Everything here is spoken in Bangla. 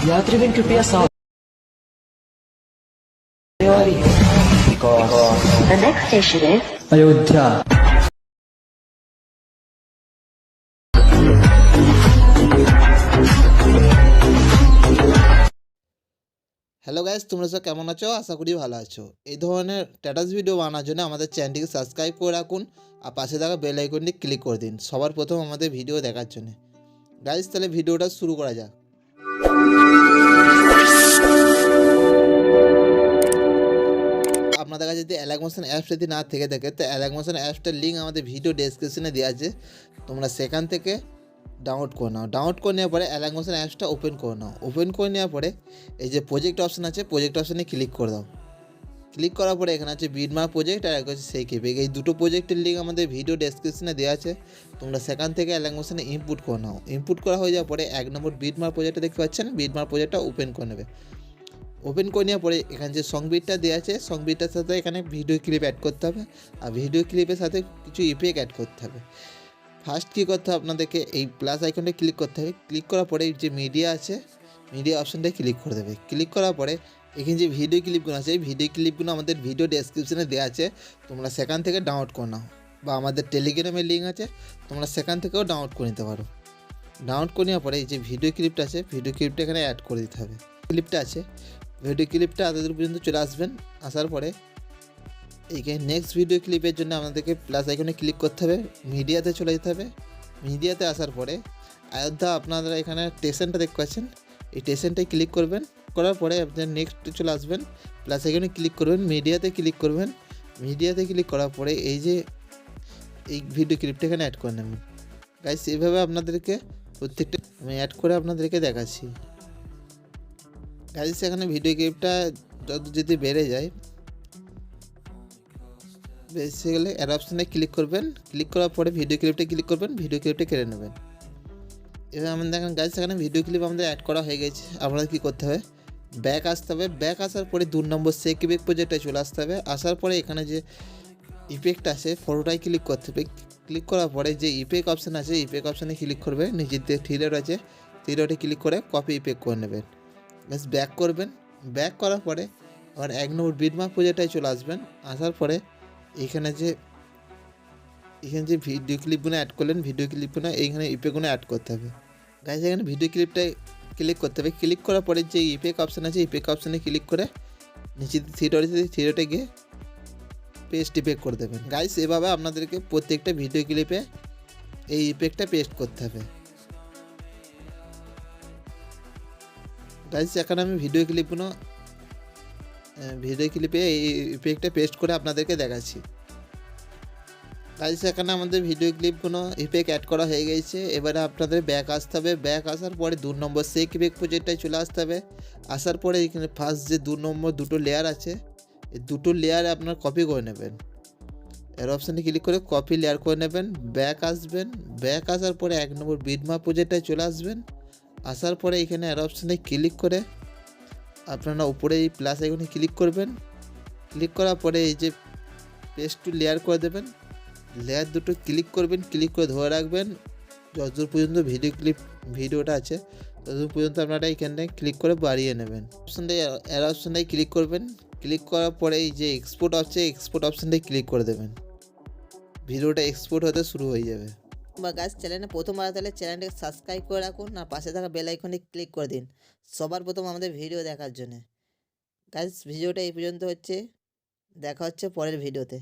यात्रीगण कृपया सावधान because The next station is Ayodhya. Hello guys, তোমরা সব কেমন আছো? আশা করি ভালো আছো। এই ধরনের স্ট্যাটাস ভিডিও বানানোর জন্য আমাদের চ্যানেলটিকে সাবস্ক্রাইব করে রাখুন আর পাশে থাকা বেল আইকনটি ক্লিক করে দিন সবার প্রথম আমাদের ভিডিও দেখার জন্য। গাইস, তাহলে ভিডিওটা শুরু করা যাক। আপনাদের কাছে যদি অ্যালাগমোশন অ্যাপস যদি না থেকে থাকে তো অ্যালাগমোশন অ্যাপসটার লিঙ্ক আমাদের ভিডিও ডেসক্রিপশনে দেওয়া আছে, তোমরা সেখান থেকে ডাউনলোড করে নাও। ডাউনলোড করে নেওয়ার পরে অ্যালাগমোশন অ্যাপসটা ওপেন করে নাও। ওপেন করে নেওয়ার পরে এই যে প্রজেক্ট অপশান আছে, প্রজেক্ট অপশানে ক্লিক করে দাও। ক্লিক করার পরে এখানে আছে বিটমার্ক প্রজেক্ট আর এক হচ্ছে সেই কেপিক। এই দুটো প্রজেক্টের লিঙ্ক আমাদের ভিডিও ডেসক্রিপশনে দেওয়া আছে, তোমরা সেখান থেকে অ্যালাগমোশনে ইনপুট করে নাও। ইনপুট করা হয়ে যাওয়ার পরে 1 নম্বর বিটমার্ক প্রজেক্টটা দেখতে পাচ্ছেন, বিটমার্ক প্রজেক্টটা ওপেন করে নেবে। ওপেন করে নেওয়ার পরে এখানে যে সংবিটটা দেওয়া আছে, সংবিটটার সাথে এখানে ভিডিও ক্লিপ অ্যাড করতে হবে আর ভিডিও ক্লিপের সাথে কিছু ইফেক্ট অ্যাড করতে হবে। ফার্স্ট কী করতে হবে আপনাদেরকে, এই প্লাস আইকনটা ক্লিক করতে হবে। ক্লিক করার পরে যে মিডিয়া আছে, মিডিয়া অপশানটায় ক্লিক করে দেবে। ক্লিক করার পরে এখানে যে ভিডিও ক্লিপগুলো আছে, এই ভিডিও ক্লিপগুলো আমাদের ভিডিও ডেসক্রিপশনে দেওয়া আছে, তোমরা সেখান থেকে ডাউনলোড করে নাও। বা আমাদের টেলিগ্রামের লিঙ্ক আছে, তোমরা সেখান থেকেও ডাউনলোড করে নিতে পারো। ডাউনলোড করে নেওয়ার পরে এই যে ভিডিও ক্লিপটা আছে, ভিডিও ক্লিপটা এখানে অ্যাড করে দিতে হবে। ক্লিপটা আছে, ভিডিও ক্লিপটা এতদূর পর্যন্ত চলে আসবেন। আসার পরে এইখানে নেক্সট ভিডিও ক্লিপের জন্য আপনাদেরকে প্লাস আইকনে ক্লিক করতে হবে, মিডিয়াতে চলে যেতে হবে। মিডিয়াতে আসার পরে অযোধ্যা আপনারা এখানে স্টেশনটা দেখতে পাচ্ছেন, এই স্টেশনটায় ক্লিক করবেন। করার পরে আপনার নেক্সট চলে আসবেন, প্লাস আইকনে ক্লিক করবেন, মিডিয়াতে ক্লিক করবেন। মিডিয়াতে ক্লিক করার পরে এই যে এই ভিডিও ক্লিপটা এখানে অ্যাড করে নেবেন। গাইস, এইভাবে আপনাদেরকে প্রত্যেকটা আমি অ্যাড করে আপনাদেরকে দেখাচ্ছি। গাইস, এখানে ভিডিও ক্লিপটা যত যদি বেড়ে যায়, বেসে গেলে অ্যাড অপশানে ক্লিক করবেন। ক্লিক করার পরে ভিডিও ক্লিপটা ক্লিক করবেন, ভিডিও ক্লিপটা কেটে নেবেন। এবার আমাদের দেখেন গাইস, এখানে ভিডিও ক্লিপ আমাদের অ্যাড করা হয়ে গেছে। আপনাদের কী করতে হবে, ব্যাক আসতে হবে। ব্যাক আসার পরে 2 নম্বর সেই কেপিক প্রজেক্টে চলে আসতে হবে। আসার পরে এখানে যে ইফেক্ট আছে, ফটোটায় ক্লিক করতে হবে। ক্লিক করার পরে যে ইফেক্ট অপশান আছে, ইফেক্ট অপশানে ক্লিক করবে। নিজের যে থ্রিডট আছে, থ্রিডটে ক্লিক করে কপি ইফেক্ট করে নেবেন। ব্যাস ব্যাক করবেন। ব্যাক করার পরে আবার 1 নম্বর বিটমার্ক প্রজেক্টটায় চলে আসবেন। আসার পরে এখানে যে ভিডিও ক্লিপগুলো অ্যাড করলেন, ভিডিও ক্লিপগুলো এইখানে ইফেক্টগুলো অ্যাড করতে হবে। গাইস, এখানে ভিডিও ক্লিপটায় ক্লিক করতে হবে। ক্লিক করার পরে যে ইফেক্ট অপশান আছে, ইফেক্ট অপশানে ক্লিক করে নিচে থ্রিডটে গিয়ে পেস্ট ইফেক্ট করে দেবেন। গাইস, এভাবে আপনাদেরকে প্রত্যেকটা ভিডিও ক্লিপে এই ইফেক্টটা পেস্ট করতে হবে। গাইস, এখানে আমি ভিডিও ক্লিপে এই ইফেক্টটা পেস্ট করে আপনাদেরকে দেখাচ্ছি। গাইস, এখানে আমাদের ভিডিও ক্লিপগুলো ইফেক্ট অ্যাড করা হয়ে গেছে। এবারে আপনাদের ব্যাক আসতে হবে। ব্যাক আসার পরে 2 নম্বর সেই ইফেক্ট প্রজেক্টটায় চলে আসতে হবে। আসার পরে এখানে ফার্স্ট যে 2 নম্বর দুটো লেয়ার আছে, এই দুটো লেয়ারে আপনার কপি করে নেবেন। এর অপশানে ক্লিক করে কপি লেয়ার করে নেবেন। ব্যাক আসবেন। ব্যাক আসার পরে 1 নম্বর বিটমার্ক প্রজেক্টটায় চলে আসবেন। আসার পরে এখানে এর অপশানে ক্লিক করে আপনারা উপরে এই প্লাস আইকনে ক্লিক করবেন। ক্লিক করার পরে এই যে পেস্ট টু লেয়ার করে দেবেন। লেয়ার দুটো ক্লিক করবেন, ক্লিক করে ধরে রাখবেন যতদূর পর্যন্ত ভিডিওটা আছে ততদূর পর্যন্ত আপনারা এইখানটায় ক্লিক করে বাড়িয়ে নেবেন। এর অপশানটায় ক্লিক করবেন। ক্লিক করার পরে এই যে এক্সপোর্ট আছে, এক্সপোর্ট অপশানটায় ক্লিক করে দেবেন। ভিডিওটা এক্সপোর্ট হতে শুরু হয়ে যাবে। বা গাছ চ্যানেলে প্রথমবার তাহলে চ্যানেলটাকে সাবস্ক্রাইব করে রাখুন আর পাশে থাকা বেল আইকনে ক্লিক করে দিন সবার প্রথম আমাদের ভিডিও দেখার জন্য। গাছ, ভিডিওটা এই পর্যন্ত হচ্ছে, দেখা হচ্ছে পরের ভিডিওতে।